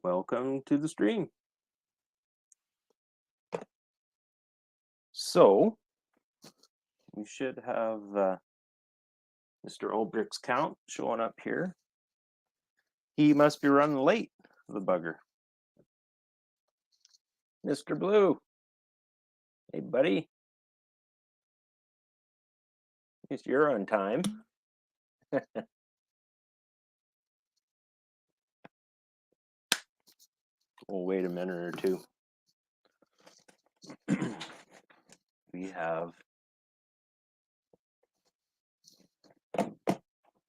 Welcome to the stream. So, we should have Mr. Olbrick's count showing up here. He must be running late, the bugger. Mr. Blue. Hey, buddy. At least you're on time. We'll wait a minute or two. We have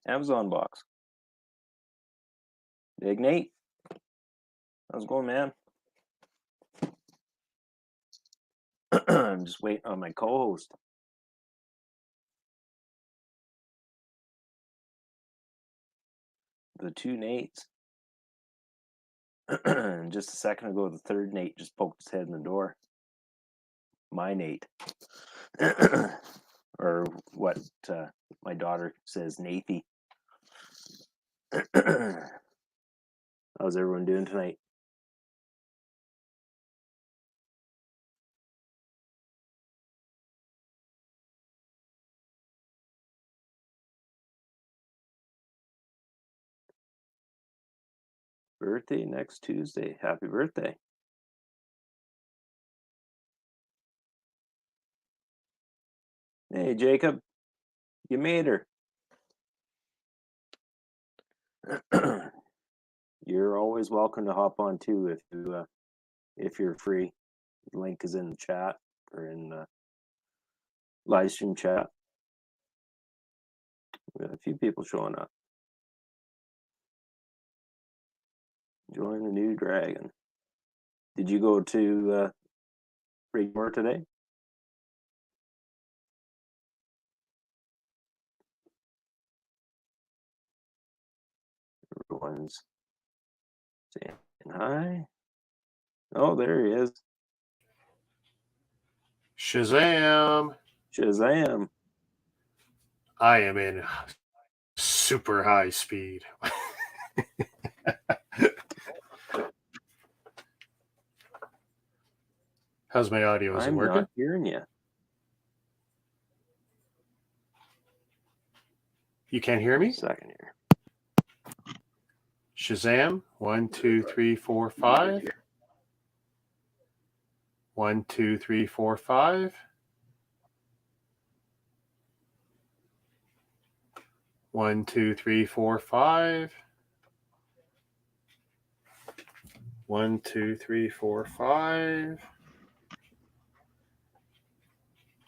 Amazon box. Big Nate. How's it going, man? I'm just waiting on my co-host. The two Nates. Just a second ago, the third Nate just poked his head in the door. My Nate. Or what my daughter says, Nathy. How's everyone doing tonight? Birthday next Tuesday. Happy birthday. Hey, Jacob. You made her. You're always welcome to hop on too if you're free. The link is in the chat or in the live stream chat. We got a few people showing up. Join the new dragon. Did you go to Breakmore today? Everyone's saying hi. Oh, there he is. Shazam! Shazam! I am in super high speed. How's my audio? Is it working? I'm not hearing you. You can't hear me? Second here. Shazam! 1, 2, 3, 4, 5. 1, 2, 3, 4, 5. 1, 2, 3, 4, 5. 1, 2, 3, 4, 5.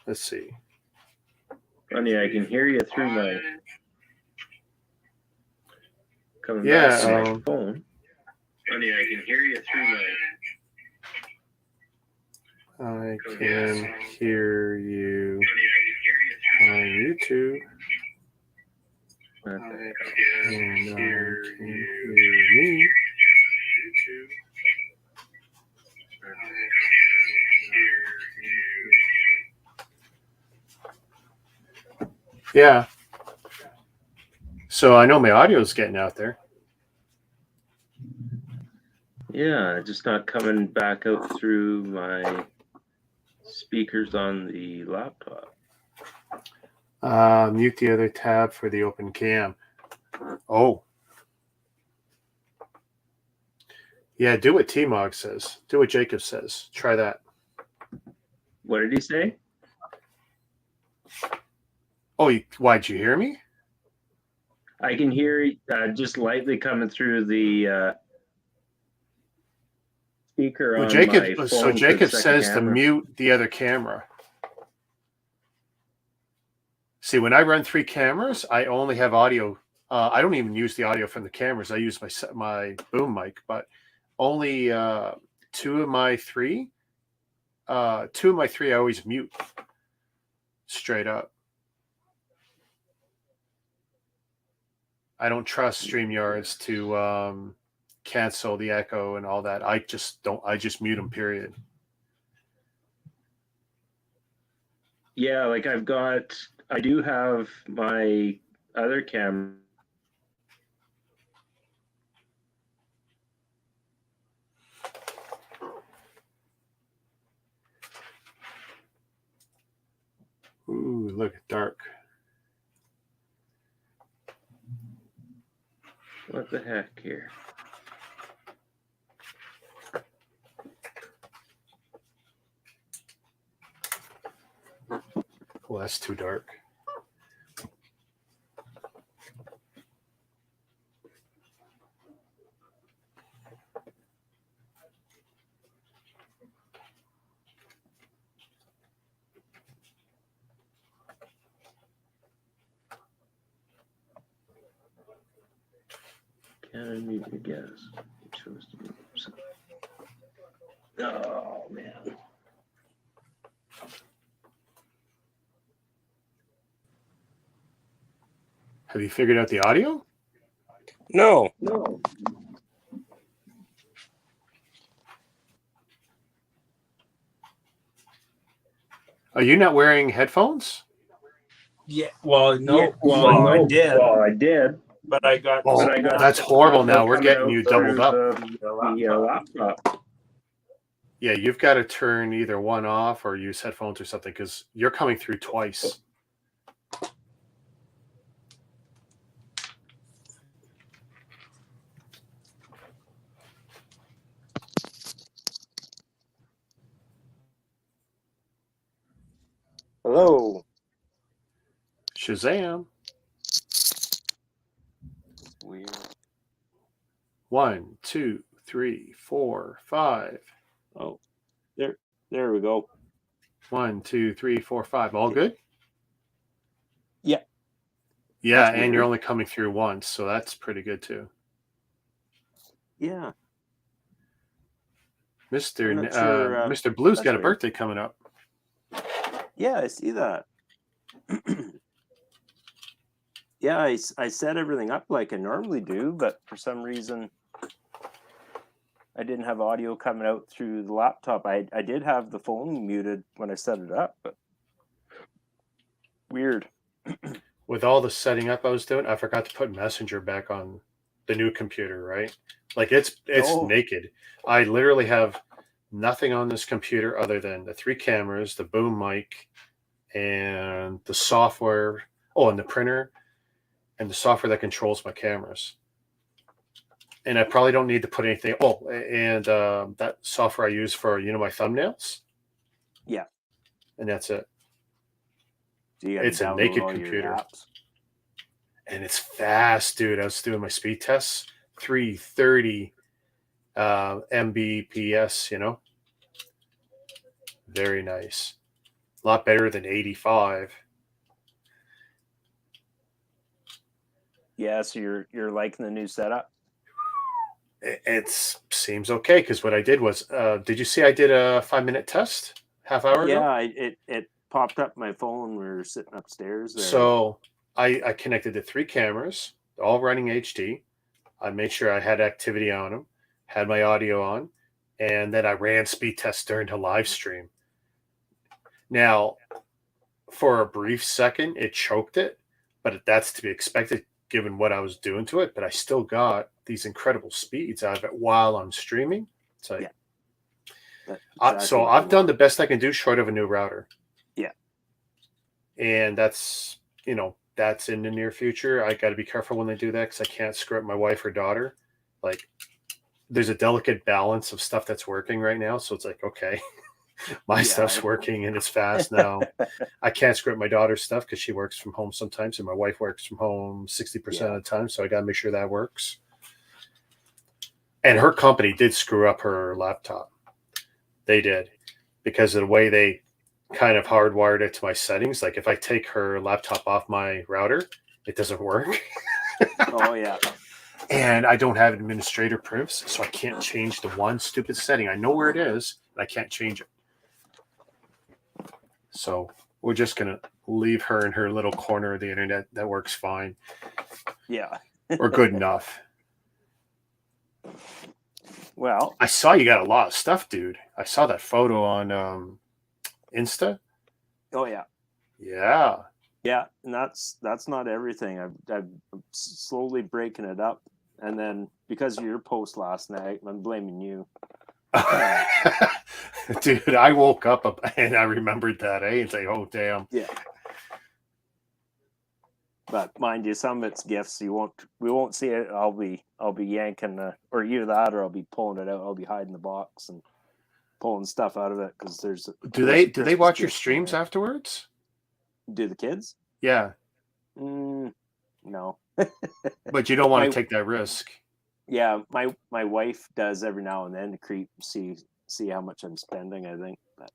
Let's see. Funny, I can hear you through my coming back to my phone. Funny, I can hear you through my. I can hear you on YouTube. And I can hear me. Yeah. So I know my audio is getting out there. Yeah, just not coming back out through my speakers on the laptop. Mute the other tab for the open cam. Oh. Yeah, do what T-Mog says. Do what Jacob says. Try that. What did he say? Oh, why'd you hear me? I can hear just lightly coming through the speaker on my phone. So Jacob says to mute the other camera. See, when I run 3 cameras, I only have audio. I don't even use the audio from the cameras. I use my boom mic, but only 2 of my 3. 2 of my 3 I always mute straight up. I don't trust StreamYards to cancel the echo and all that. I just mute them, period. Yeah, like I do have my other camera look at dark. What the heck here? Well, that's too dark. Can I mute your guess? It chose to mute. Oh man. Have you figured out the audio? No. No. Are you not wearing headphones? Yeah. Well, no. Yeah, well, I did, I did. but I got. Oh, But I got that's horrible. Now we're coming getting out you doubled through up. The laptop. Yeah, you've got to turn either one off or use headphones or something because you're coming through twice. Hello. Shazam. Weird. 1, 2, 3, 4, 5. Oh, there we go. 1, 2, 3, 4, 5. All good? Yeah. Yeah, That's and you're weird. only coming through once, so that's pretty good too. Yeah. Mr. I'm not sure, Mr. Blue's that's got a weird. birthday coming up. Yeah, I see that. Yeah, I set everything up like I normally do, but for some reason I didn't have audio coming out through the laptop. I did have the phone muted when I set it up, but weird. With all the setting up I was doing, I forgot to put Messenger back on the new computer, right? Like it's Oh. naked. I literally have nothing on this computer other than the 3 cameras, the boom mic, and the software. Oh, and the printer and the software that controls my cameras. And I probably don't need to put anything. Oh, and that software I use for, my thumbnails. Yeah. And that's it. So you gotta It's a download naked all your computer. apps. And it's fast, dude. I was doing my speed tests, 330 Mbps, Very nice. A lot better than 85. Yeah, so you're liking the new setup? It seems okay because what I did was, did you see I did a 5-minute test half hour ago? Yeah, it popped up my phone. We were sitting upstairs there. So I connected the 3 cameras, all running HD. I made sure I had activity on them, had my audio on, and then I ran speed tests during the live stream. Now, for a brief second, it choked it, but that's to be expected given what I was doing to it. But I still got these incredible speeds out of it while I'm streaming. So, Yeah. So I've done the best I can do short of a new router. Yeah. And that's, that's in the near future. I got to be careful when they do that because I can't screw up my wife or daughter. Like, there's a delicate balance of stuff that's working right now. So it's like, okay, my stuff's working and it's fast now. I can't screw up my daughter's stuff because she works from home sometimes and my wife works from home 60% of the time. So I got to make sure that works. And her company did screw up her laptop. They did because of the way they kind of hardwired it to my settings. Like if I take her laptop off my router, it doesn't work. Oh, yeah. And I don't have administrator proofs, so I can't change the one stupid setting. I know where it is, but I can't change it. So we're just going to leave her in her little corner of the internet. That works fine. Yeah. Or good enough. Well, I saw you got a lot of stuff, dude. I saw that photo on Insta. oh, yeah. Yeah. Yeah, and that's not everything. I'm slowly breaking it up, and then because of your post last night, I'm blaming you. Dude, I woke up and I remembered that, and say, oh damn. Yeah. But mind you, some of it's gifts. We won't see it. I'll be yanking or either that, or I'll be pulling it out. I'll be hiding the box and pulling stuff out of it because there's. Do they watch your streams afterwards? Do the kids? Yeah. No. But you don't want to take that risk. Yeah, my wife does every now and then to see how much I'm spending, I think. But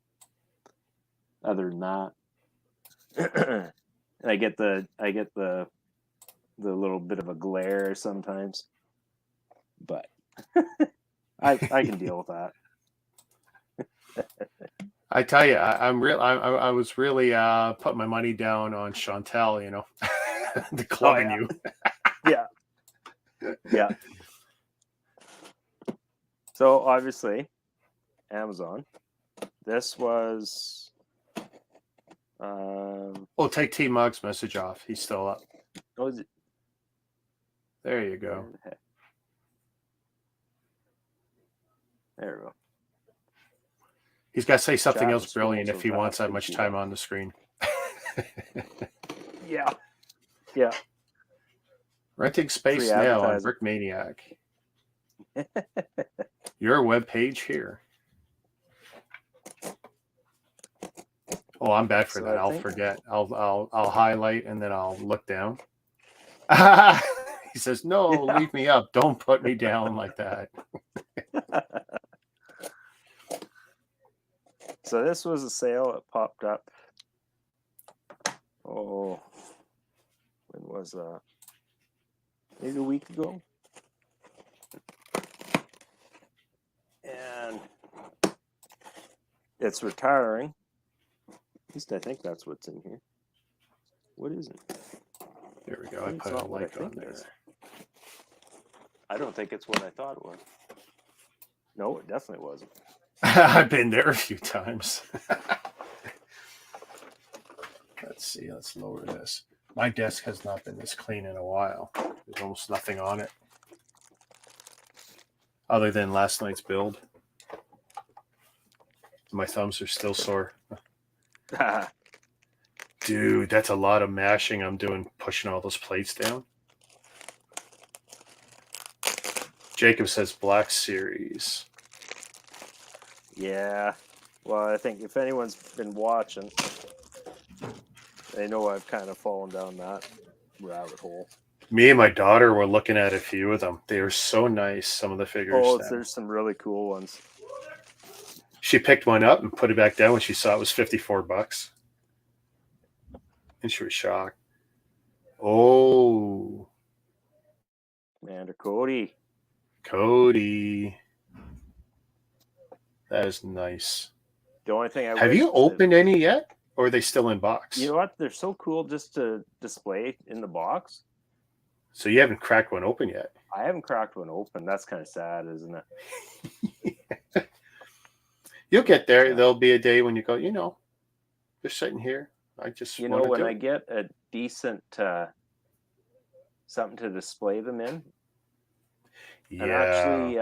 other than that, I get the little bit of a glare sometimes. But I can deal with that. I tell you, I was really putting my money down on Chantel, you know, the clubbing you. Yeah. Yeah. So obviously, Amazon. This was. Oh, take T Mug's message off. He's still up. What was it? There you go. There we go. He's got to say something Chat else brilliant if he wants that much time yeah. on the screen. Yeah. Yeah. Renting space Free now on advertising. Brik Maniac. Your webpage here. Oh, I'm bad for So that. I I'll think- forget. I'll highlight and then I'll look down. He says, "No, Yeah. leave me up. Don't put me down like that." So this was a sale. It popped up. Oh, when was that? Maybe a week ago. And it's retiring. At least I think that's what's in here. What is it? There we go. I It's put a not what I like on think it there. is. I don't think it's what I thought it was. No, it definitely wasn't. I've been there a few times. Let's see. Let's lower this. My desk has not been this clean in a while. There's almost nothing on it. Other than last night's build. My thumbs are still sore. Dude, that's a lot of mashing I'm doing, pushing all those plates down. Jacob says Black Series. Yeah. Well, I think if anyone's been watching, they know I've kind of fallen down that rabbit hole. Me and my daughter were looking at a few of them. They are so nice, some of the figures. Oh, now. there's some really cool ones. She picked one up and put it back down when she saw it was $54. And she was shocked. Oh, Commander Cody. Cody. That is nice. The only thing I Have wish you is that- opened any yet? Or are they still in box? You know what? They're so cool just to display in the box. So you haven't cracked one open yet? I haven't cracked one open. That's kind of sad, isn't it? You'll get there. Yeah. There'll be a day when you go, you know, they're sitting here. I just You want know, to when do I it. get a decent something to display them in. And actually,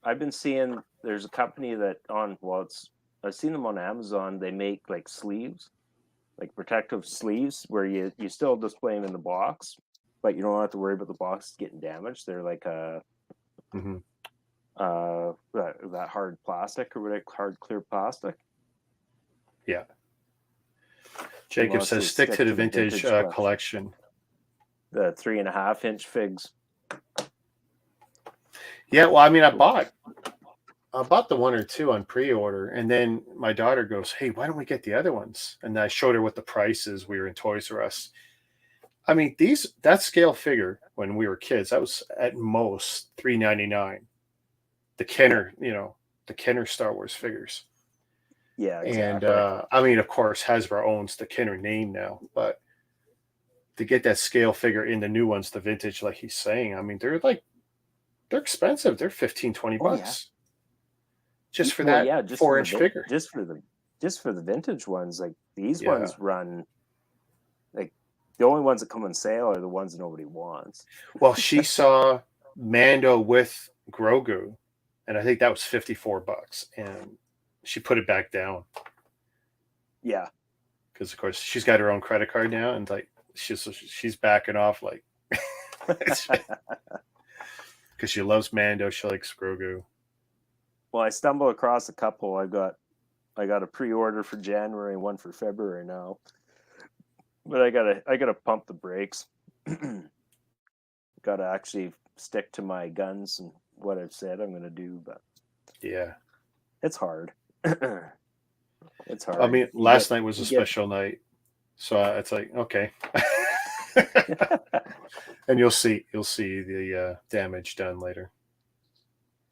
I've been seeing there's a company that I've seen them on Amazon. They make like sleeves, like protective sleeves, where you still display them in the box, but you don't have to worry about the box getting damaged. They're like Mhm. that hard plastic or whatever, hard clear plastic. Yeah. Jacob Mostly says stick to the vintage stuff. collection. The 3.5-inch figs. Yeah, well, I mean, I bought the one or two on pre-order, and then my daughter goes, "Hey, why don't we get the other ones?" And I showed her what the price is. We were in Toys R Us. I mean, that scale figure when we were kids, that was at most $3.99. The Kenner, the Kenner Star Wars figures. Yeah, exactly. And I mean, of course, Hasbro owns the Kenner name now, but to get that scale figure in the new ones, the vintage, like he's saying, I mean, they're expensive. They're $15, $20 Oh, yeah. just for Well, that yeah, 4-inch figure. Just for the vintage ones, like these Yeah. ones run. Like the only ones that come on sale are the ones that nobody wants. Well, she saw Mando with Grogu, and I think that was $54, and she put it back down Yeah, because, of course, she's got her own credit card now, and like she's backing off like because she loves Mando. She likes Grogu. Well, I stumbled across a couple. I got a pre-order for January and one for February now. But I gotta pump the brakes. Gotta actually stick to my guns and what I've said I'm gonna do, but yeah, it's hard. It's hard. I mean, last night was a special night, so it's like okay. And you'll see the damage done later.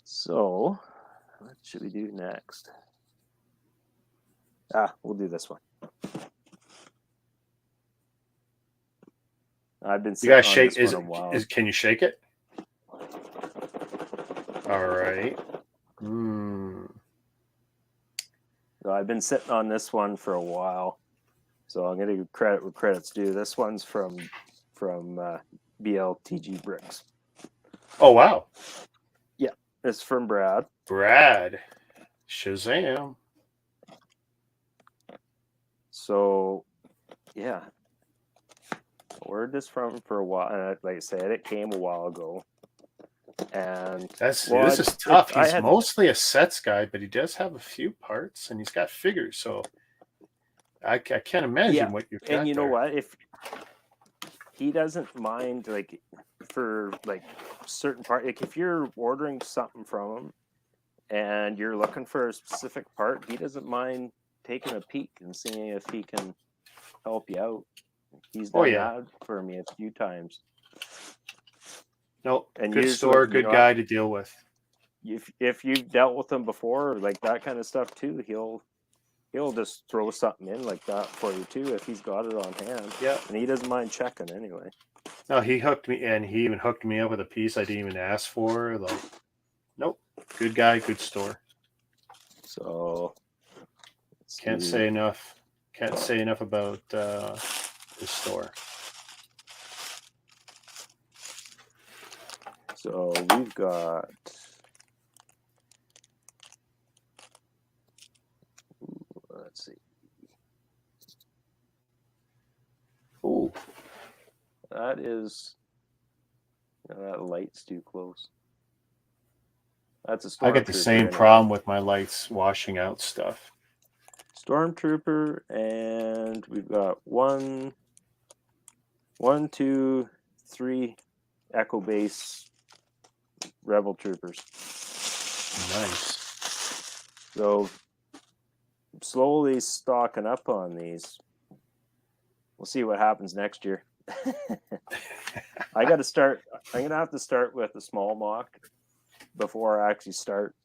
So, what should we do next? We'll do this one. I've been You guys sitting on shake. this one a while. Can you shake it? All right. So I've been sitting on this one for a while. So I'm going to give credit where credit's due. This one's from BLTG Bricks. Oh wow. Yeah, it's from Brad. Shazam. So, yeah. Ordered this from for a while. And like I said, it came a while ago. And This is tough. He's mostly a sets guy, but he does have a few parts, and he's got figures. So I can't imagine what you've got. And you know what? If he doesn't mind, like for like certain part, like if you're ordering something from him and you're looking for a specific part, he doesn't mind taking a peek and seeing if he can help you out. He's done that for me a few times. No, and good store, good guy to deal with. If you've dealt with him before, like that kind of stuff too, he'll just throw something in like that for you too if he's got it on hand. Yeah, and he doesn't mind checking anyway. No, he hooked me, and he even hooked me up with a piece I didn't even ask for. Like, nope, good guy, good store. So can't say enough about the store. So we've got let's see. Oh, that is that light's too close. That's a Stormtrooper. I get the same problem with my lights washing out stuff. Stormtrooper, and we've got one, 2, 3 Echo Base Rebel Troopers. Nice. So slowly stocking up on these. We'll see what happens next year. I'm gonna have to start with the small mock before I actually start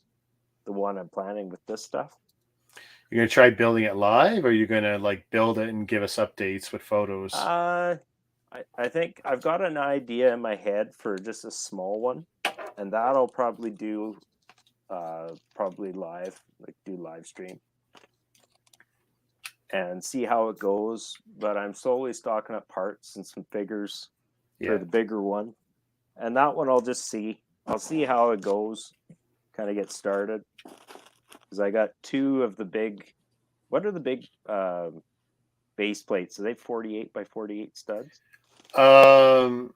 the one I'm planning with this stuff. You're gonna try building it live, or you're gonna like build it and give us updates with photos? I think I've got an idea in my head for just a small one, and that'll probably do live, like do live stream and see how it goes. But I'm slowly stocking up parts and some figures for the bigger one, and that one I'll see how it goes, kind of get started, because I got 2 of the big. What are the big base plates? Are they 48 by 48 studs? Well,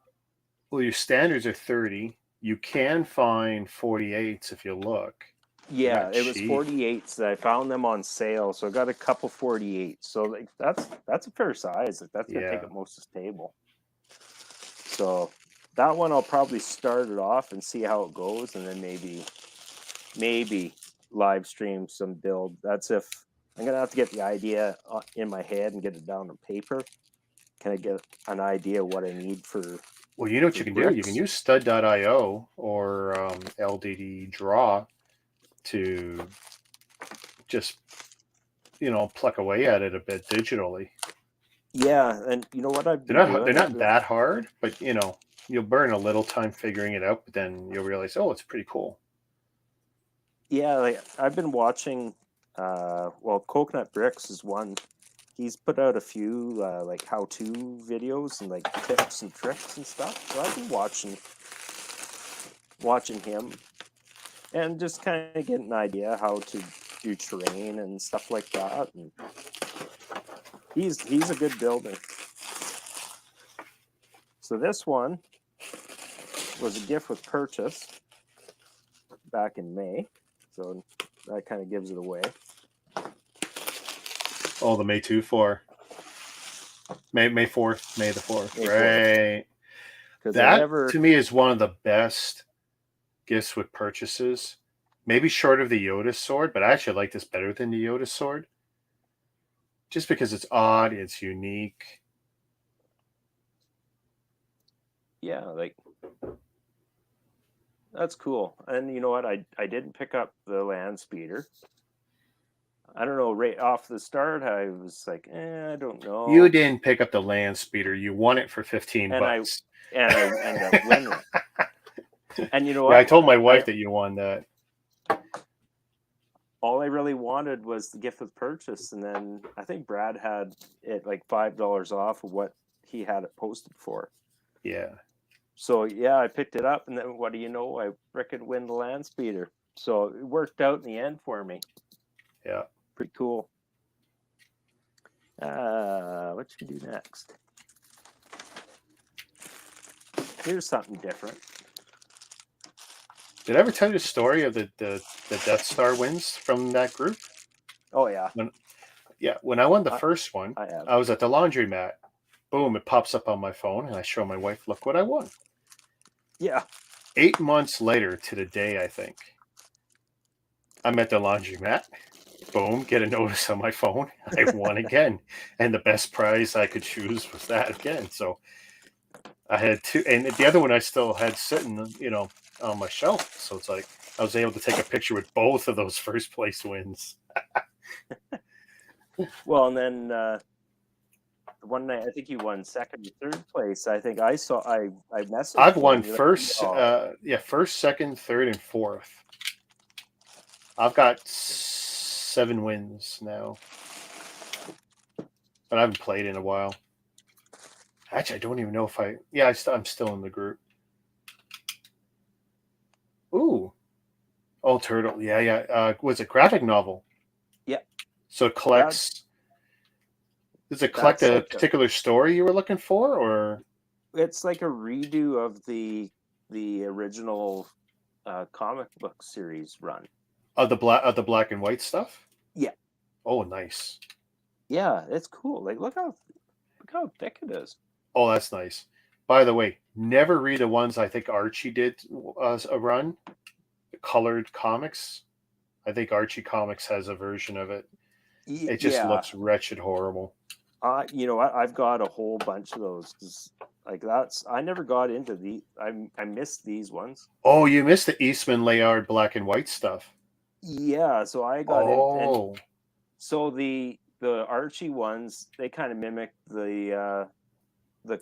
your standards are 30. You can find 48s if you look. Yeah, it was 48s that I found them on sale, so I got a couple 48s. So like that's a fair size. Like that's gonna take up most of the table. So that one I'll probably start it off and see how it goes, and then maybe live stream some build. That's if I'm gonna have to get the idea in my head and get it down on paper. Can I get an idea of what I need for? Well, you know what you can do? You can use stud.io or LDD Draw to just, pluck away at it a bit digitally. Yeah, and you know what they're not that hard, but you'll burn a little time figuring it out, but then you'll realize, oh, it's pretty cool. Yeah, like I've been watching. Coconut Bricks is one. He's put out a few like how-to videos and like tips and tricks and stuff. So I've been watching him, and just kind of get an idea how to do terrain and stuff like that. And he's a good builder. So this one was a gift with purchase back in May. So that kind of gives it away. Oh, the May 4th. May the 4th. May 4th. Right. That to me is one of the best gifts with purchases. Maybe short of the Yoda sword, but I actually like this better than the Yoda sword. Just because it's odd, it's unique. Yeah, like that's cool. And you know what? I didn't pick up the land speeder. I don't know, right off the start, I was like, I don't know. You didn't pick up the land speeder. You won it for $15. And I ended up winning it. And you know what? Yeah, I told my wife that you won that. All I really wanted was the gift with purchase. And then I think Brad had it like $5 off of what he had it posted for. Yeah. So, yeah, I picked it up. And then what do you know? I frickin' win the land speeder. So it worked out in the end for me. Yeah. Pretty cool. What should we do next? Here's something different. Did I ever tell you the story of the Death Star wins from that group? Oh, yeah. When I won the first one, I was at the laundromat. Boom, it pops up on my phone, and I show my wife, look what I won. Yeah. 8 months later to the day, I think, I'm at the laundromat. Boom, get a notice on my phone. I won again. And the best prize I could choose was that again. So I had two, and the other one I still had sitting, on my shelf. So it's like I was able to take a picture with both of those first place wins. Well, and then one night I think you won second or third place. I think I messaged. I've won first, first, second, third, and fourth. I've got 7 wins now, but I haven't played in a while. Actually, I don't even know if I'm still in the group. Ooh. Oh, Turtle. Yeah. Was it graphic novel? Yeah. So it collects. Does it collect a particular story you were looking for, or? It's like a redo of the original comic book series run. Of the black and white stuff? Yeah. Oh, nice. Yeah, it's cool. Like look how thick it is. Oh, that's nice. By the way, never read the ones I think Archie did a run. Colored comics. I think Archie Comics has a version of it. It just looks wretched, horrible. You know what? I've got a whole bunch of those because I never got into I missed these ones. Oh, you missed the Eastman Layard black and white stuff. Yeah, so I got in. So the Archie ones, they kind of mimic the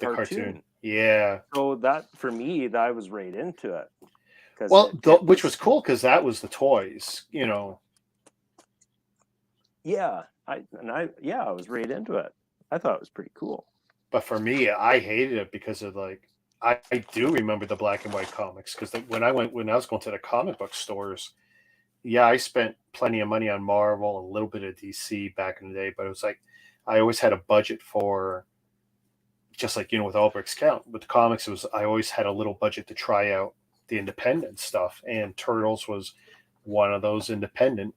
cartoon. Yeah. So that for me, that I was right into it. Well, which was cool because that was the toys, Yeah, I was right into it. I thought it was pretty cool. But for me, I hated it because of I do remember the black and white comics because when I was going to the comic book stores, I spent plenty of money on Marvel, a little bit of DC back in the day, but it was like I always had a budget for, just like with Albrick's count. With the comics, I always had a little budget to try out the independent stuff, and Turtles was one of those independent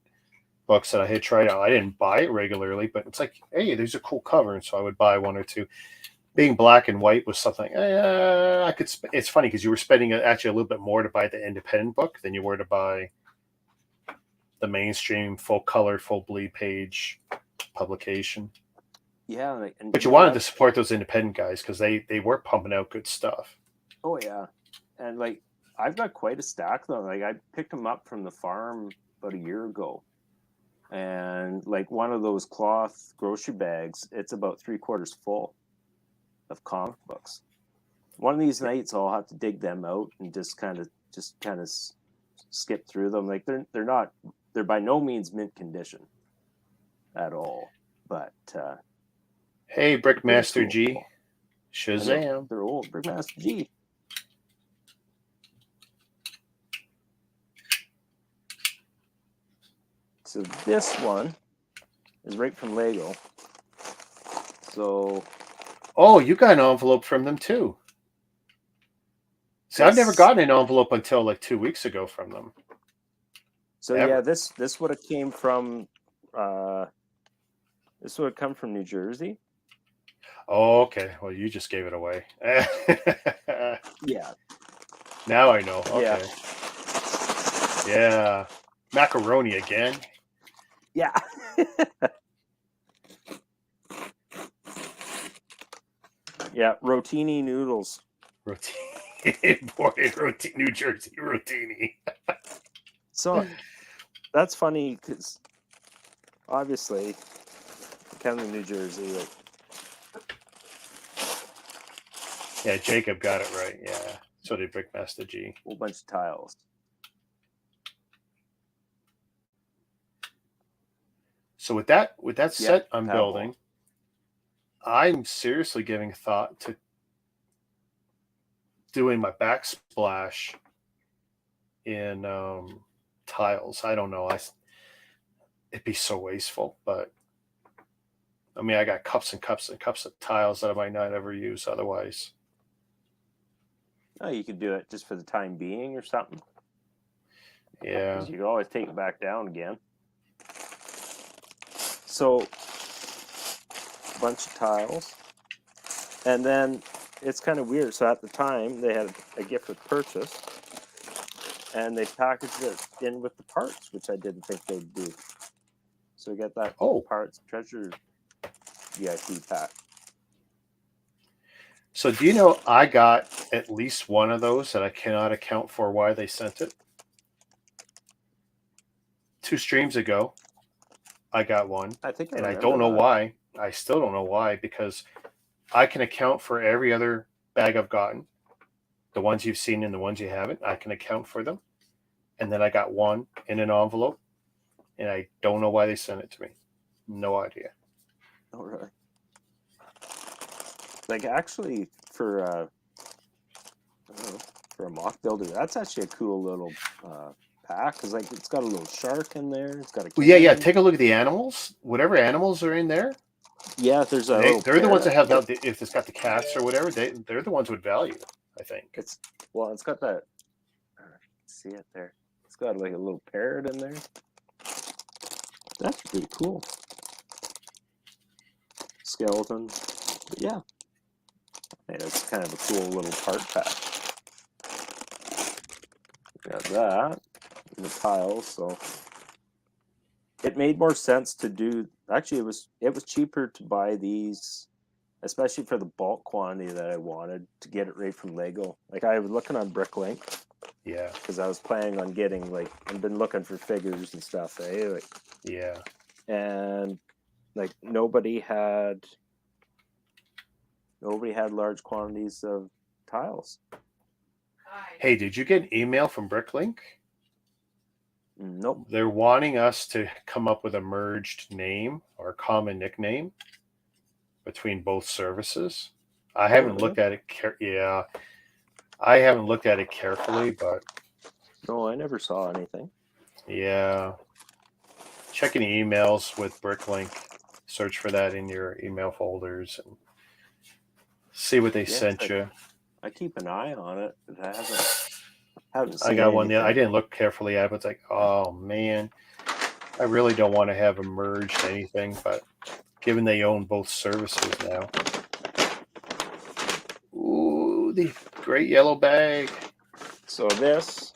books that I had tried out. I didn't buy it regularly, but it's like, hey, there's a cool cover, and so I would buy one or two. Being black and white was something I could. It's funny because you were spending actually a little bit more to buy the independent book than you were to buy the mainstream full color, full bleed page publication. Yeah, but you wanted to support those independent guys because they were pumping out good stuff. Oh yeah, and I've got quite a stack though. I picked them up from the farm about a year ago, and one of those cloth grocery bags, it's about 3/4 full of comic books. One of these nights, I'll have to dig them out and just kind of skip through them. They're by no means mint condition at all. But hey, Brickmaster cool. G, Shazam! They're old, Brickmaster G. So this one is right from Lego. So. Oh, you got an envelope from them too. See, I've never gotten an envelope until like 2 weeks ago from them. So Ever. yeah, this would have came from this would have come from New Jersey. Oh, okay. Well, you just gave it away. Yeah. Now I know. Yeah. Okay. Yeah. Macaroni again. Yeah. Yeah, rotini noodles. Rotini. Boy, New Jersey rotini. So that's funny because obviously, coming to New Jersey, like, Yeah, Jacob got it right. Yeah. So did Brik Master G. a whole bunch of tiles. So with that set I'm paddle. building, I'm seriously giving thought to doing my backsplash in tiles. I don't know. It'd be so wasteful, but I mean, I got cups and cups and cups of tiles that I might not ever use otherwise. Oh, you could do it just for the time being or something. Yeah. 'Cause you could always take it back down again. So, a bunch of tiles. And then it's kind of weird. So at the time, they had a gift with purchase. And they packaged it in with the parts, which I didn't think they'd do. So we got that parts treasure VIP pack. So do you know I got at least one of those that I cannot account for why they sent it? 2 streams ago, I got one. I think and I don't know why. I still don't know why, because I can account for every other bag I've gotten. The ones you've seen and the ones you haven't, I can account for them. And then I got one in an envelope, and I don't know why they sent it to me. No idea. Oh, really? Like, actually, for I don't know, for a mock builder, that's actually a cool little pack, because like it's got a little shark in there. It's got a yeah. Take a look at the animals. Whatever animals are in there. Yeah, there's a. They're the ones that have if it's got the cats or whatever. They're the ones with value. I think it's got that. See it there? It's got like a little parrot in there. That's pretty cool. Skeleton, but yeah, it's kind of a cool little part pack. Got that, and the tiles, so it made more sense to do. Actually, it was cheaper to buy these, especially for the bulk quantity that I wanted, to get it right from Lego. Like, I was looking on Bricklink. Yeah. Because I was planning on getting, like, I've been looking for figures and stuff, eh? Like, yeah. And like nobody had large quantities of tiles. Hey, did you get an email from Bricklink? Nope. They're wanting us to come up with a merged name or common nickname between both services. I haven't looked at it. I haven't looked at it carefully, but no, I never saw anything. Yeah, checking emails with Bricklink. Search for that in your email folders and see what they sent you. I keep an eye on it, but I haven't seen I got one. anything. I didn't look carefully at it, but it's like, oh man, I really don't want to have a merged anything, but given they own both services now. Ooh, the great yellow bag. So this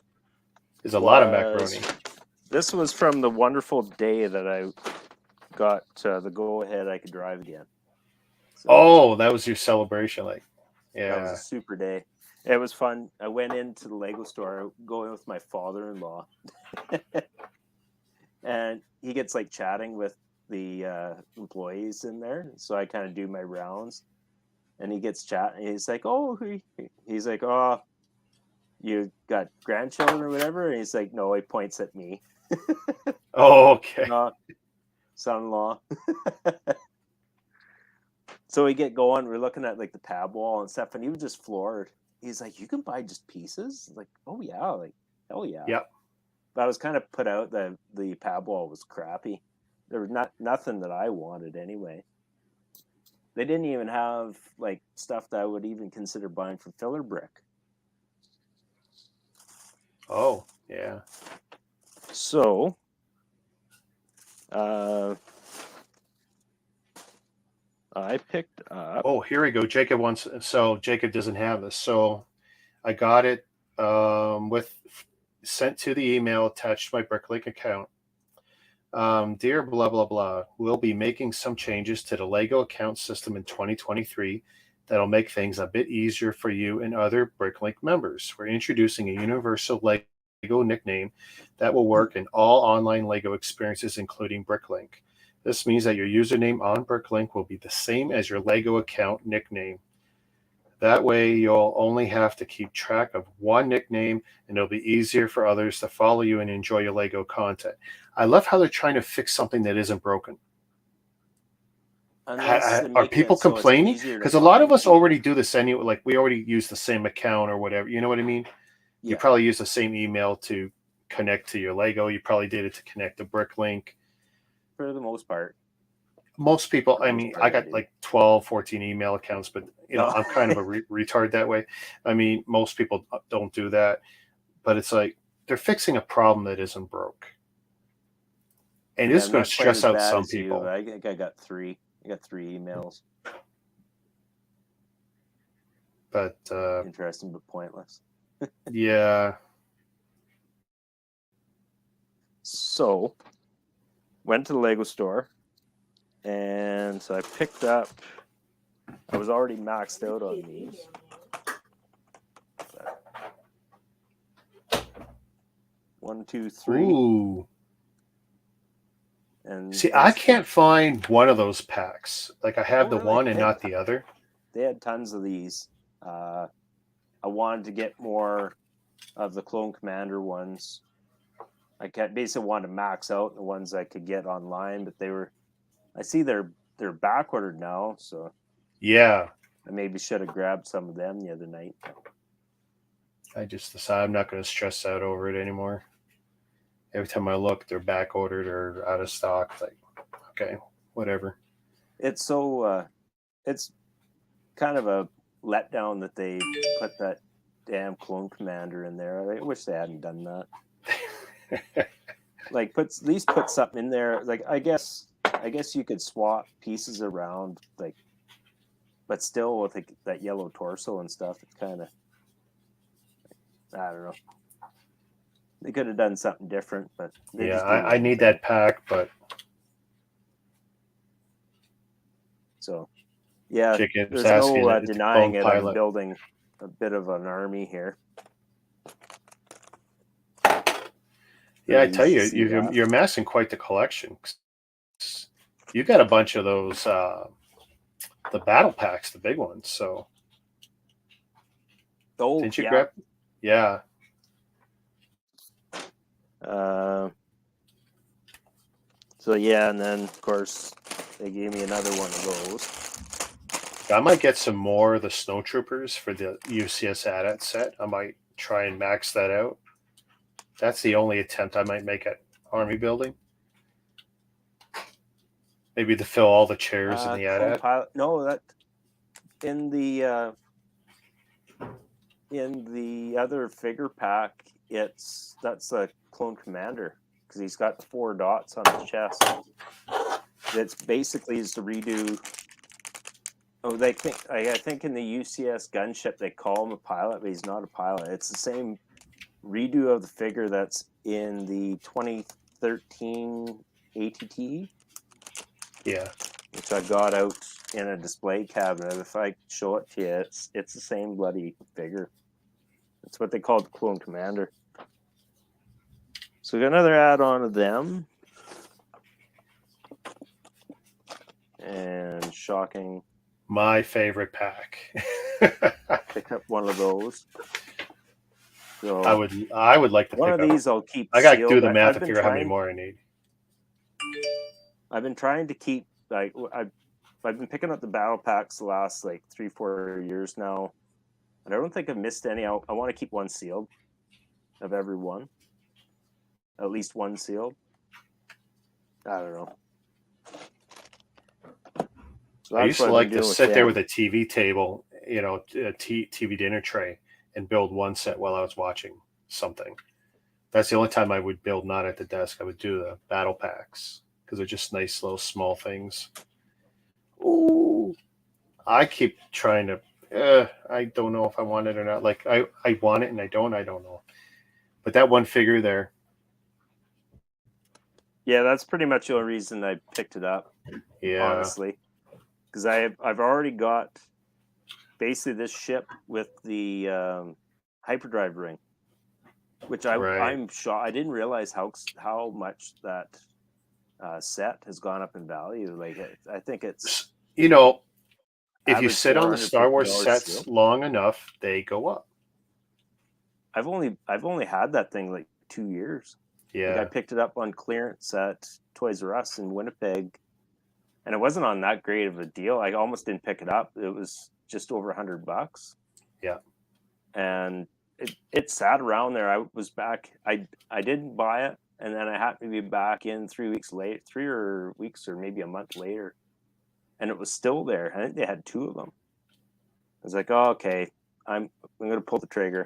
is a lot of macaroni. This was from the wonderful day that I got the go-ahead I could drive again. So, that was your celebration, like, yeah. That was a super day. It was fun. I went into the Lego store, going with my father-in-law, and he gets like chatting with the employees in there. So I kind of do my rounds, and he gets chatting. He's like, "Oh, he's like, oh, you got grandchildren or whatever?" And he's like, "No." He points at me. Oh, okay. Son-in-law. So we get going. We're looking at like the pad wall and stuff, and he was just floored. He's like, "You can buy just pieces?" Like, "Oh yeah, like hell yeah." Yep. But I was kind of put out that the pad wall was crappy. There was nothing that I wanted anyway. They didn't even have like stuff that I would even consider buying from filler brick. Oh, yeah. So, I picked up. Oh, here we go. Jacob wants. So Jacob doesn't have this. So I got it with sent to the email attached to my Bricklink account. Dear blah blah blah, we'll be making some changes to the Lego account system in 2023 that'll make things a bit easier for you and other Bricklink members. We're introducing a universal Lego nickname that will work in all online Lego experiences, including Bricklink. This means that your username on Bricklink will be the same as your Lego account nickname. That way, you'll only have to keep track of one nickname, and it'll be easier for others to follow you and enjoy your Lego content. I love how they're trying to fix something that isn't broken. Are people complaining? Because a lot of us already do this anyway. Like, we already use the same account or whatever. You know what I mean? Yeah. You probably use the same email to connect to your Lego. You probably did it to connect to Bricklink. For the most part. Most people, I mean, I got like 12, 14 email accounts, but I'm kind of a retard that way. I mean, most people don't do that, but it's like they're fixing a problem that isn't broke. And this is going to stress out some people. I think I got 3. I got 3 emails. But interesting but pointless. Yeah. So, went to the Lego store. And so I picked up, I was already maxed out on these. One, two, three. Ooh. And see, I can't find one of those packs. Like, I have the one and not the other. They had tons of these. I wanted to get more of the Clone Commander ones. I basically wanted to max out the ones I could get online, but they were, I see they're back ordered now, so yeah, I maybe should have grabbed some of them the other night. I just decided I'm not going to stress out over it anymore. Every time I look, they're back ordered or out of stock. Like, okay, whatever. It's so it's kind of a letdown that they put that damn Clone Commander in there. I wish they hadn't done that. Like, at least put something in there. Like, I guess you could swap pieces around, like, but still with like that yellow torso and stuff, it's kind of, I don't know. They could have done something different, but yeah, I need that pack, but so yeah, Chicken's there's no denying it. I'm building a bit of an army here. Yeah, I tell you, you're amassing quite the collection. You got a bunch of those, the battle packs, the big ones. So, didn't you grab? Yeah. So yeah, and then of course they gave me another one of those. I might get some more of the snowtroopers for the UCS AT-AT set. I might try and max that out. That's the only attempt I might make at army building. Maybe to fill all the chairs in the AT-AT. No, that in the other figure pack, that's a Clone Commander because he's got the 4 dots on his chest. It's basically is to redo. Oh, I think in the UCS gunship they call him a pilot, but he's not a pilot. It's the same redo of the figure that's in the 2013 ATT. Yeah, which I got out in a display cabinet. If I show it to you, it's the same bloody figure. It's what they call the Clone Commander. So we got another add-on of them. And shocking. My favorite pack. Pick up one of those. So I would like to pick one up. of these I'll keep. I got to do the math to figure out how many more I need. I've been trying to keep, like, I've been picking up the battle packs the last like 3-4 years now, and I don't think I've missed any. I want to keep one sealed of every one, at least one sealed. I don't know. So I used to like to sit there with a TV table, a TV dinner tray, and build one set while I was watching something. That's the only time I would build not at the desk. I would do the battle packs because they're just nice little small things. Ooh, I keep trying to. I don't know if I want it or not. Like I want it and I don't know. But that one figure there. Yeah, that's pretty much the only reason I picked it up. Yeah. Honestly, because I've already got basically this ship with the hyperdrive ring, which I'm shocked. I didn't realize how much that set has gone up in value. Like I think it's if you sit on the Star Wars sets long enough, they go up. I've only had that thing like 2 years. Yeah, like I picked it up on clearance at Toys R Us in Winnipeg, and it wasn't on that great of a deal. I almost didn't pick it up. It was just over $100. Yeah, and it sat around there. I was back. I didn't buy it, and then I happened to be back in 3 weeks late, 3 weeks or maybe a month later, and it was still there. I think they had 2 of them. I was like, oh, okay, I'm going to pull the trigger.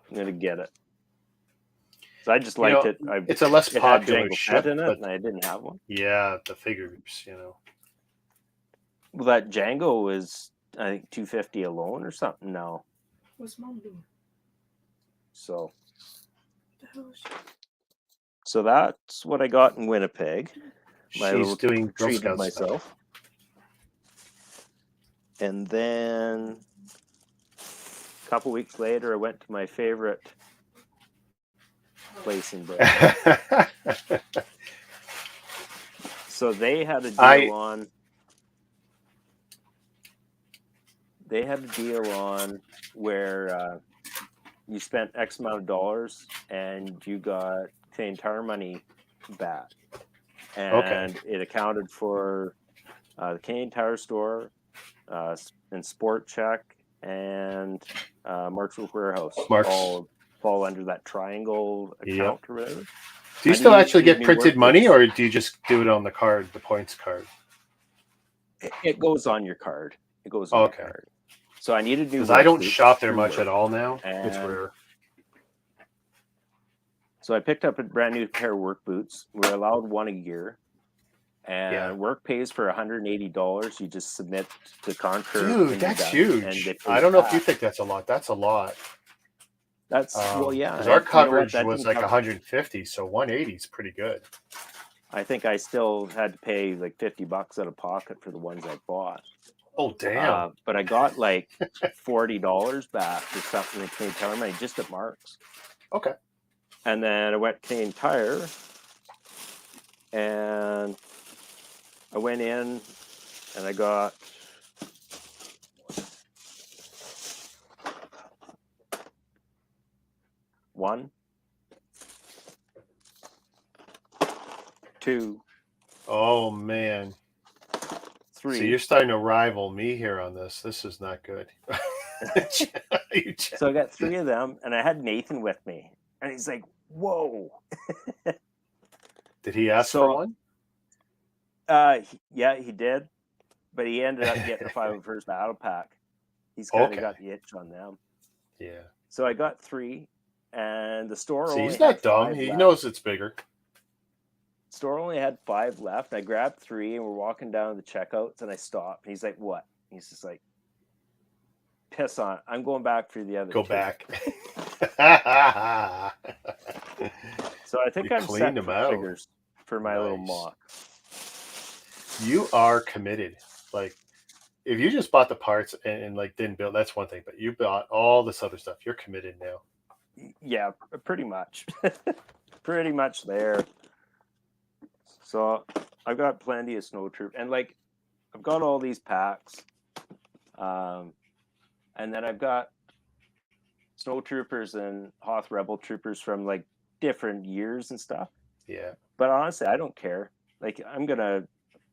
I'm going to get it. So I just liked it. It's a less popular ship in it, and I didn't have one. Yeah, the figures, Well, that Django is, I think, $250 alone or something now. What's Mom doing? So, The hell is she? so that's what I got in Winnipeg. She's doing Girl Treated Scout myself. stuff. And then a couple weeks later, I went to my favorite place in Brik. So they had a deal on. They had a deal on where you spent X amount of dollars and you got Canadian Tire money back, and it accounted for the Canadian Tire store, and Sport Check, and Marshall Warehouse all fall under that triangle account or whatever. Do you still actually get printed money, or do you just do it on the card, the points card? It goes on your card. It goes on your card. So I needed new. Because I don't shop there much at all now. It's rare. So I picked up a brand new pair of work boots. We're allowed one a year. And work pays for $180. You just submit the contract. Dude, that's huge. I don't know if you think that's a lot. That's a lot. That's well, yeah. Because our coverage was like 150, so 180 is pretty good. I think I still had to pay like $50 out of pocket for the ones I bought. Oh damn! But I got like $40 back or something in Canadian Tire money just at Mark's. Okay. And then I went to Canadian Tire, and I went in, and I got one, two. Oh man. 3. So you're starting to rival me here on this. This is not good. So I got 3 of them, and I had Nathan with me, and he's like, "Whoa!" Did he ask for one? Yeah, he did, but he ended up getting the 501st battle pack. He's kind of got the itch on them. Yeah. So I got 3, and the store. See, he's not dumb. He knows it's bigger. Store only had 5 left. I grabbed 3, and we're walking down the checkouts, and I stopped. And he's like, "What?" He's just like, "Piss on it. I'm going back for the other." Go back. So I think I'm set for figures for my little mock. You are committed. Like, if you just bought the parts and like didn't build, that's one thing. But you bought all this other stuff. You're committed now. Yeah, pretty much. Pretty much there. So I've got plenty of snow troop, and like I've got all these packs, and then I've got snow troopers and Hoth Rebel troopers from like different years and stuff. Yeah. But honestly, I don't care. Like I'm gonna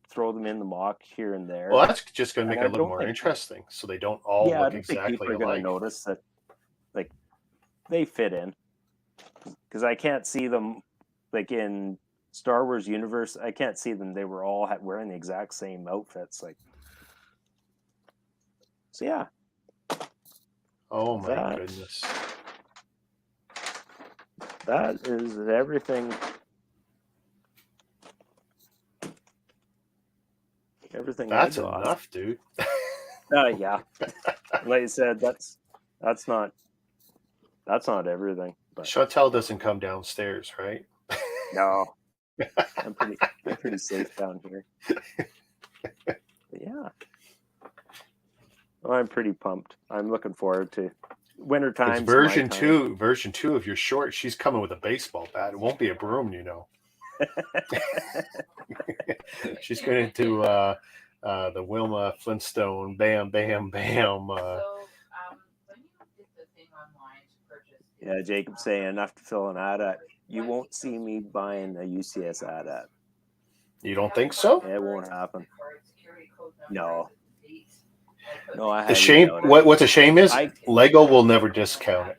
throw them in the mock here and there. Well, that's just gonna make it a little more interesting, so they don't all look exactly alike. People are gonna notice that, like, they fit in, because I can't see them like in Star Wars universe. I can't see them. They were all wearing the exact same outfits. Like, so yeah. Oh my goodness. That is everything. Everything That's I got. enough, dude. Yeah. Like I said, that's not everything. But Chantel doesn't come downstairs, right? no, I'm pretty safe down here. But yeah. I'm pretty pumped. I'm looking forward to winter Because time. version two of your short, she's coming with a baseball bat. It won't be a broom, you know. She's going to do the Wilma Flintstone, bam, bam, bam. When you did the thing online to purchase, Yeah, Jacob's saying enough to fill an ad. You won't see me buying a UCS ad. You don't think so? It won't happen. No. No, I The highly shame. doubt it. What's a shame is Lego will never discount it.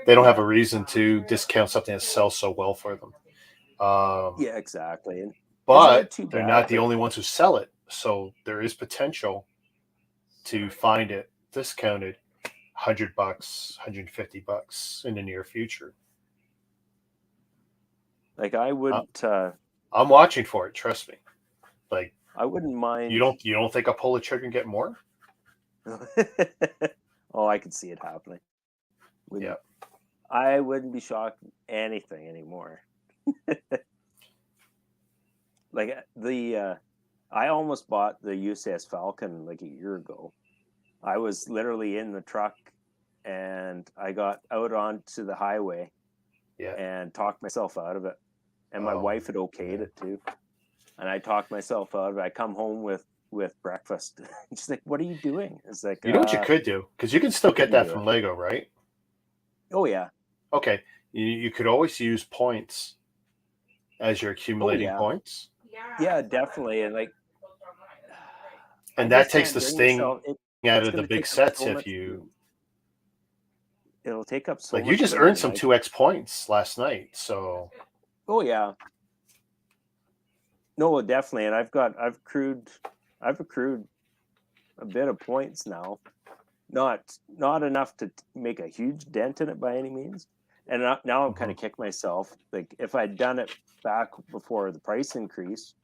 They don't have a reason to discount something that sells so well for them. Yeah, exactly. And but too they're bad, not the but- only ones who sell it. So there is potential to find it discounted $100, $150 in the near future. Like I wouldn't. I'm watching for it. Trust me. Like I wouldn't mind. you don't think I'll pull the trigger and get more? Oh, I could see it happening. Yeah. I wouldn't be shocked at anything anymore. Like I almost bought the UCS Falcon like a year ago. I was literally in the truck and I got out onto the highway and talked myself out of it. And my wife had okayed it too. And I talked myself out of it. I come home with breakfast. She's like, "What are you doing?" It's like, you know what you could do? Because you can still get that from Lego, right? Oh yeah. Okay. You could always use points as you're accumulating points. Yeah, definitely. And like, and that takes the sting out of the big sets if you. It'll take up so like much. You just earned some 2x points last night, so. Oh yeah. No, definitely, and I've accrued a bit of points now. Not enough to make a huge dent in it by any means. And now I'm kind of kick myself. Like if I'd done it back before the price increase,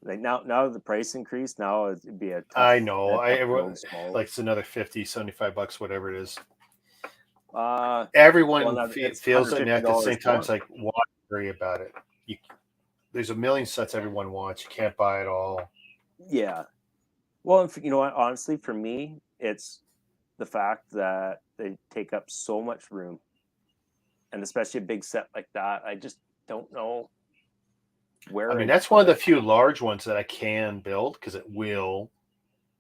like now the price increase, now it'd be a tough, I know. like it's another $50, $75, whatever it is. Everyone feels it, and at the same time, it's like, why worry about it? There's a million sets everyone wants. You can't buy it all. Yeah. Well, you know what? Honestly, for me, it's the fact that they take up so much room, and especially a big set like that, I just don't know where. I mean, that's one of the few large ones that I can build because it will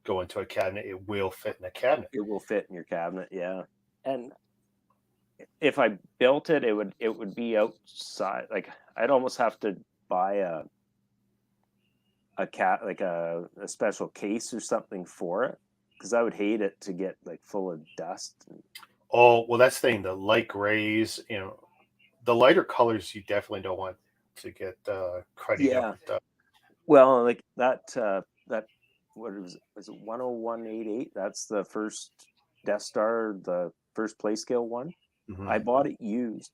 go into a cabinet. It will fit in a cabinet. It will fit in your cabinet, yeah. And if I built it, it would be outside. Like I'd almost have to buy a special case or something for it, because I would hate it to get like full of dust. Oh well, that's the thing. The light grays, the lighter colors, you definitely don't want to get cruddy up with dust. Well, like that what was it 10188? That's the first Death Star, the first play scale one. Mm-hmm. I bought it used,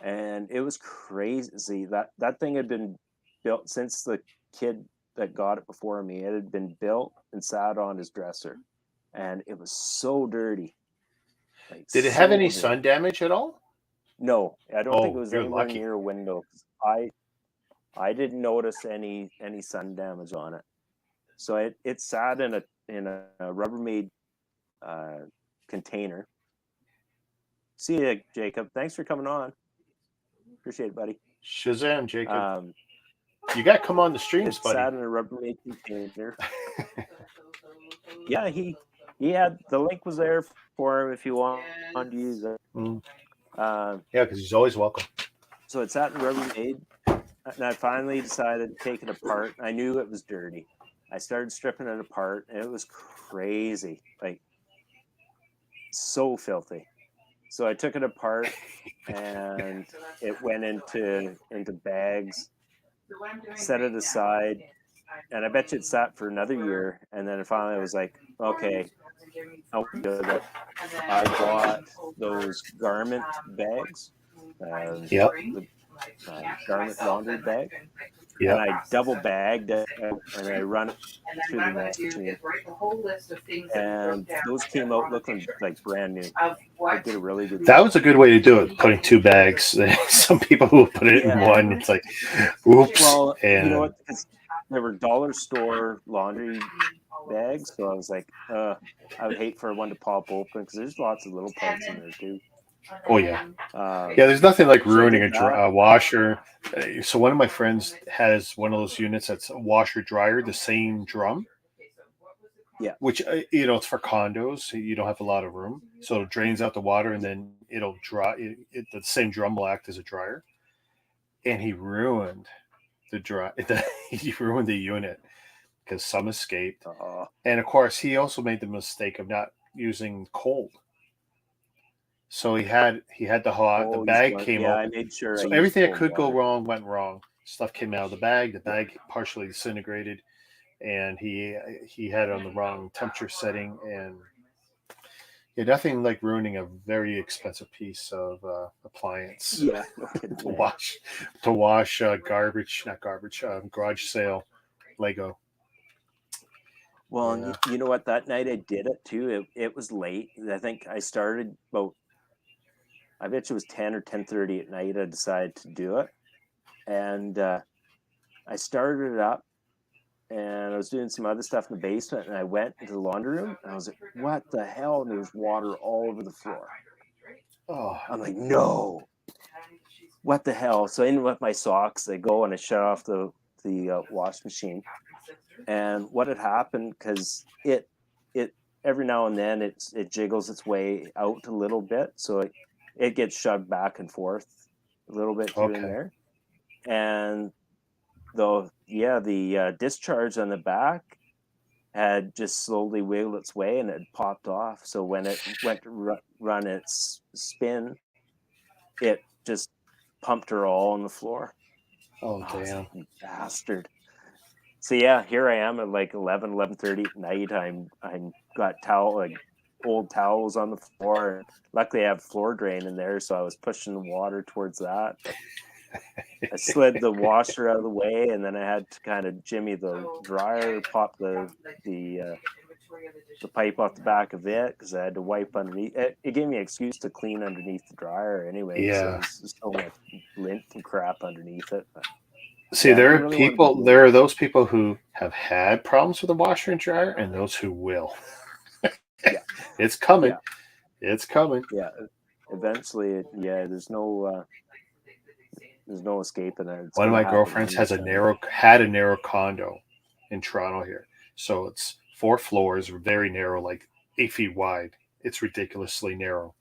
and it was crazy. That thing had been built since the kid that got it before me. It had been built and sat on his dresser, and it was so dirty. Like, did it have any sun damage at all? No, I don't think it was anywhere near a window. I didn't notice any sun damage on it. So it sat in a Rubbermaid container. See you, Jacob. Thanks for coming on. Appreciate it, buddy. Shazam, Jacob. You got to come on the streams, buddy. Sat in a Rubbermaid container. Yeah, he had the link was there for him if you want to use it. Yeah, because he's always welcome. So it sat in Rubbermaid, and I finally decided to take it apart. I knew it was dirty. I started stripping it apart, and it was crazy, like so filthy. So I took it apart, and it went into bags, set it aside, and I bet you it sat for another year. And then finally I was like, okay, how good that I bought those garment bags, Yep. the garment laundry bag, Yep. and I double bagged it and I run it through the machine, and those came out looking like brand new. I did a really good That job. was a good way to do it, putting two bags. Some people who put it in one, it's like, oops. Well, and you know what? Because there were dollar store laundry bags, so I was like, I would hate for one to pop open because there's lots of little parts in there too. Oh yeah, Yeah. there's nothing like So I ruining did a washer. So one of my friends has one of those units that's a washer dryer, the same drum. Yeah. Which it's for condos, so you don't have a lot of room, so it drains out the water and then it'll dry. The same drum will act as a dryer, and he ruined he ruined the unit because some escaped, and of course he also made the mistake of not using cold. So he had the hot. The bag came out. I made sure. So I everything that used could cold go water. wrong went wrong. Stuff came out of the bag. The bag partially disintegrated, and he had it on the wrong temperature setting. And nothing like ruining a very expensive piece of appliance. Yeah, no kidding, to man. wash garbage, not garbage, garage sale Lego. Well, and you know what? That night I did it too. It was late. I think I started about. I bet you it was 10 or 10:30 at night. I decided to do it, and I started it up, and I was doing some other stuff in the basement, and I went into the laundry room, and I was like, "What the hell?" And there was water all over the floor. Oh, I'm like, "No, what the hell?" So in with my socks, I go and I shut off the wash machine, and what had happened, because it every now and then it jiggles its way out a little bit, so it gets shoved back and forth a little bit here and there, and the discharge on the back had just slowly wiggled its way and it popped off. So when it went to run its spin, it just pumped her all on the floor. Oh damn! Like, you bastard. So yeah, here I am at like 11:30 at night. I'm got old towels on the floor. Luckily, I have floor drain in there, so I was pushing the water towards that. But I slid the washer out of the way, and then I had to kind of jimmy the dryer, pop the pipe off the back of it because I had to wipe underneath. It gave me an excuse to clean underneath the dryer anyway. Yeah. So there's so much lint and crap underneath it. But see, yeah, there I are really people. There are those people who have had problems with the washer and dryer, and those who will. Yeah, It's coming. Yeah. It's coming. Yeah, eventually, there's no escaping it. It's One of gonna my happen girlfriends one day. had a narrow condo in Toronto here, so it's 4 floors, very narrow, like 8 feet wide. It's ridiculously narrow.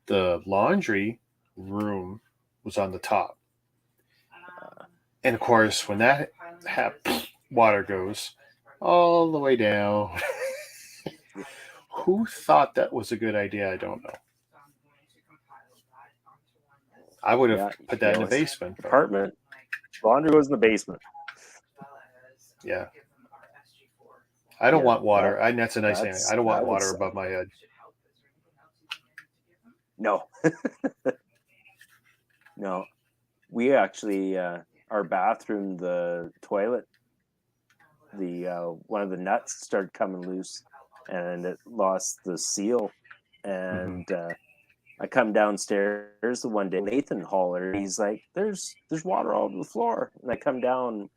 The laundry room was on the top, and of course, when that water goes all the way down. Who thought that was a good idea? I don't know. I would have put that in the basement. Apartment. Laundry goes in the basement. Yeah. I don't want water. That's a nice thing. I don't want water above my head. No. No. We actually, our bathroom, the toilet, one of the nuts started coming loose and it lost the seal. And I come downstairs the one day, Nathan hollered, he's like, there's water all over the floor. And I come down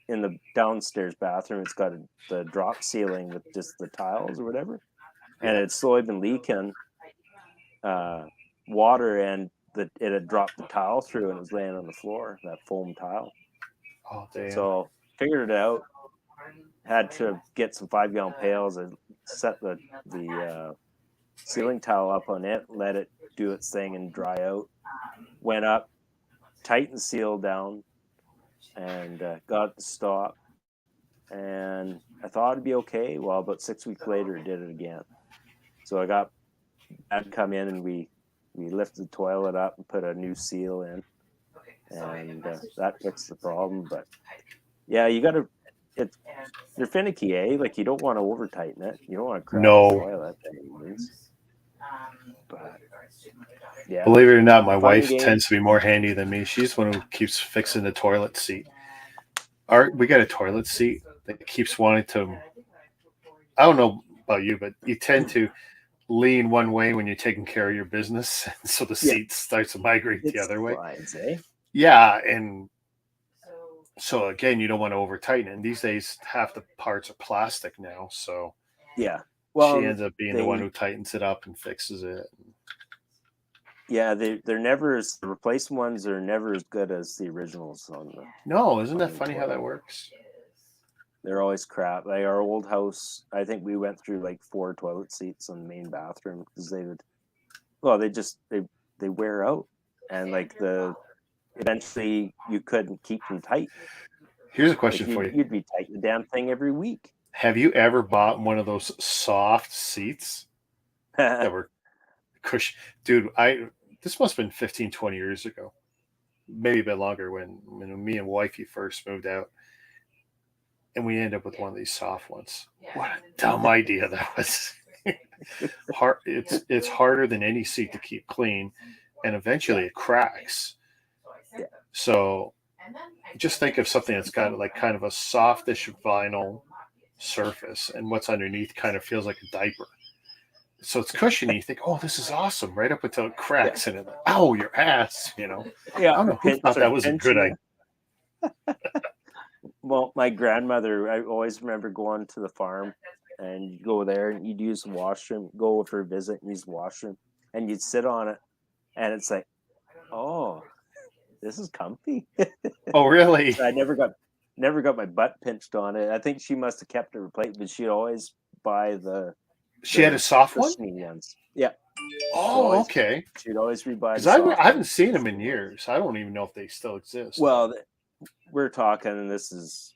in the downstairs bathroom, it's got the drop ceiling with just the tiles or whatever. And it's slowly been leaking water, and it had dropped the tile through and it was laying on the floor, that foam tile. Oh, damn. So figured it out. Had to get some 5-gallon pails and set the ceiling towel up on it, let it do its thing and dry out. Went up, tightened the seal down, and got it to stop. And I thought it'd be okay. Well, about 6 weeks later, it did it again. So I got Dad come in and we lifted the toilet up and put a new seal in, and that fixed the problem. But yeah, you got to. they're finicky, eh? Like you don't want to over tighten it. You don't want to crack No. the toilet. Anyways. But yeah, Believe it or not, my Fun wife game. tends to be more handy than me. She's the one who keeps fixing the toilet seat. We got a toilet seat that keeps wanting to. I don't know about you, but you tend to lean one way when you're taking care of your business, so the seat starts to migrate the other way. Slides, eh? Yeah, and so again, you don't want to over tighten it. And these days, half the parts are plastic now, so Yeah. Well, she ends up being the one who tightens it up and fixes it. Yeah, they're never as the replacement ones are never as good as the originals on the. No, isn't that funny how that works? They're always crap. Like our old house, I think we went through like 4 toilet seats on the main bathroom because they wear out, and like eventually you couldn't keep them tight. Here's a question for you. You'd be tight the damn thing every week. Have you ever bought one of those soft seats that were cushion? Dude, this must have been 15, 20 years ago. Maybe a bit longer when me and wifey first moved out. And we ended up with one of these soft ones. What a dumb idea that was. It's harder than any seat to keep clean, and eventually it cracks. So just think of something that's got like kind of a softish vinyl surface, and what's underneath kind of feels like a diaper. So it's cushiony. You think, oh, this is awesome, right up until it cracks, and it's, ow, your ass, you know. Yeah, I don't know who thought that was a good idea. Well, my grandmother, I always remember going to the farm, and you'd go there and you'd use the washroom, go for a visit and use the washroom, and you'd sit on it, and it's like, oh, this is comfy. Oh, really? I never got my butt pinched on it. I think she must have kept it replaced, but she'd always buy She had a soft one? Ones. Yeah. Oh, okay. She'd always rebuy. Because I haven't seen them in years. I don't even know if they still exist. Well, we're talking, and this is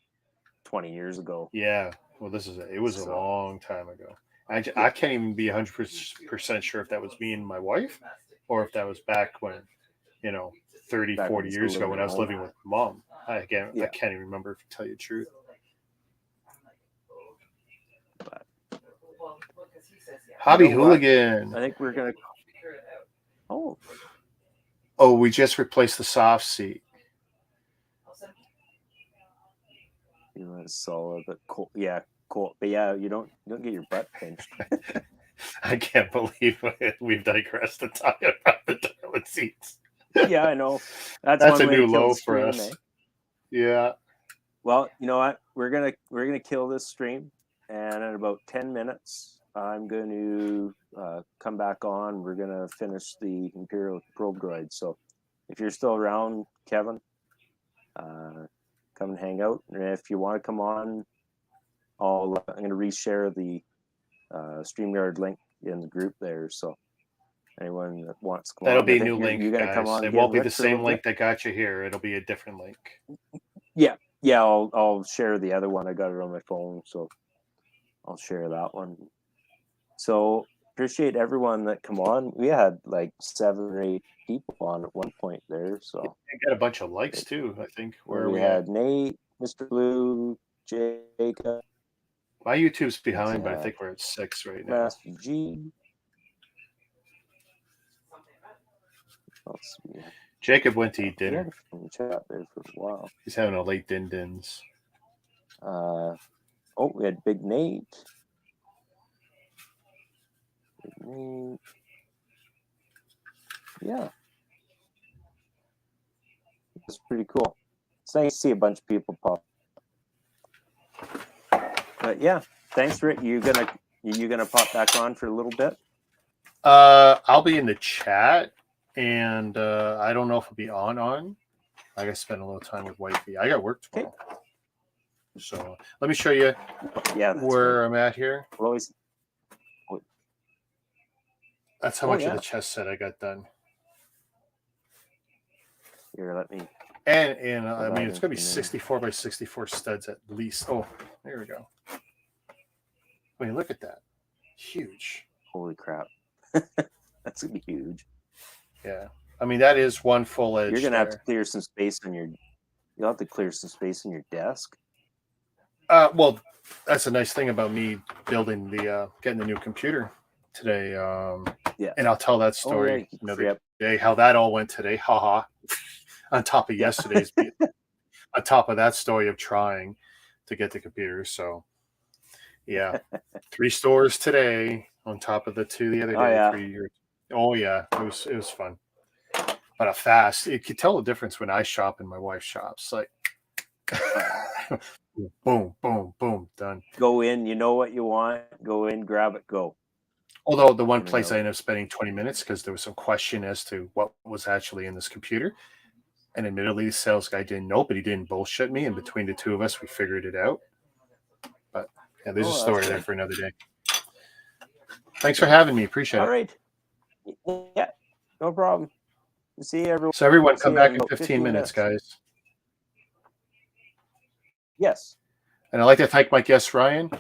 20 years ago. Yeah. Well, it was a long time ago. I can't even be 100% sure if that was me and my wife, or if that was back when, 30, 40 years ago when I was living with mom. I can't even remember, to tell you the truth. But, Hobby Hooligan. I think we're gonna. Oh, we just replaced the soft seat. You know, it's solid, but cool. Yeah, cool. But yeah, you don't get your butt pinched. I can't believe we've digressed to talk about the toilet seats. Yeah, I know. That's a new low for us. Eh? Yeah. Well, you know what? We're gonna kill this stream, and in about 10 minutes, I'm going to come back on. We're gonna finish the Imperial probe droid. So, if you're still around, Kevin, come and hang out. And if you want to come on, I'm going to reshare the StreamYard link in the group there. So anyone that wants to come That'll on, be a new link, guys. Come on, it won't be the same link that got you here. It'll be a different link. Yeah. I'll share the other one. I got it on my phone, so I'll share that one. So appreciate everyone that come on. We had like 7 or 8 people on at one point there. So I got a bunch of likes too, I think. Where we had Nate, Mr. Blue, Jacob. My YouTube's behind, but I think we're at 6 right now. Master G. Jacob went to eat dinner. Chat there for a while. He's having a late din-dins. We had Big Nate. Yeah. It's pretty cool. It's nice to see a bunch of people pop. But yeah, thanks, Rick. You gonna pop back on for a little bit? I'll be in the chat, and I don't know if I'll be on. I gotta spend a little time with wifey. I got work tomorrow. Okay. So let me show you where I'm at here. That's how much of the chess set I got done. Here, let me. And I mean, it's going to be 64 by 64 studs at least. Oh, there we go. I mean, look at that. Huge. Holy crap. That's going to be huge. Yeah. I mean, that is one full edge. You're going to have to clear some space on your... You'll have to clear some space on your desk. Well, that's a nice thing about me building the getting the new computer today. Yeah. And I'll tell that Oh, story yeah, another day. How that all went today. Haha. On top of yesterday's, on top of that story of trying to get the computer. So, yeah, 3 stores today on top of the 2 the other day. Oh, yeah. 3 years. Oh yeah, it was fun. But a fast. You could tell the difference when I shop and my wife shops. Like, boom, boom, boom, done. Go in, you know what you want. Go in, grab it, go. Although the one Even place though- I ended up spending 20 minutes because there was some question as to what was actually in this computer. And admittedly, the sales guy didn't know, but he didn't bullshit me. And between the two of us, we figured it out. But yeah, there's a that's story there good. for another day. Thanks for having me. Appreciate All it. right. Yeah, no problem. See you, everyone. So everyone, See come you back in in about 15 15 minutes, minutes. guys. Yes. And I'd like to thank my guest, Ryan.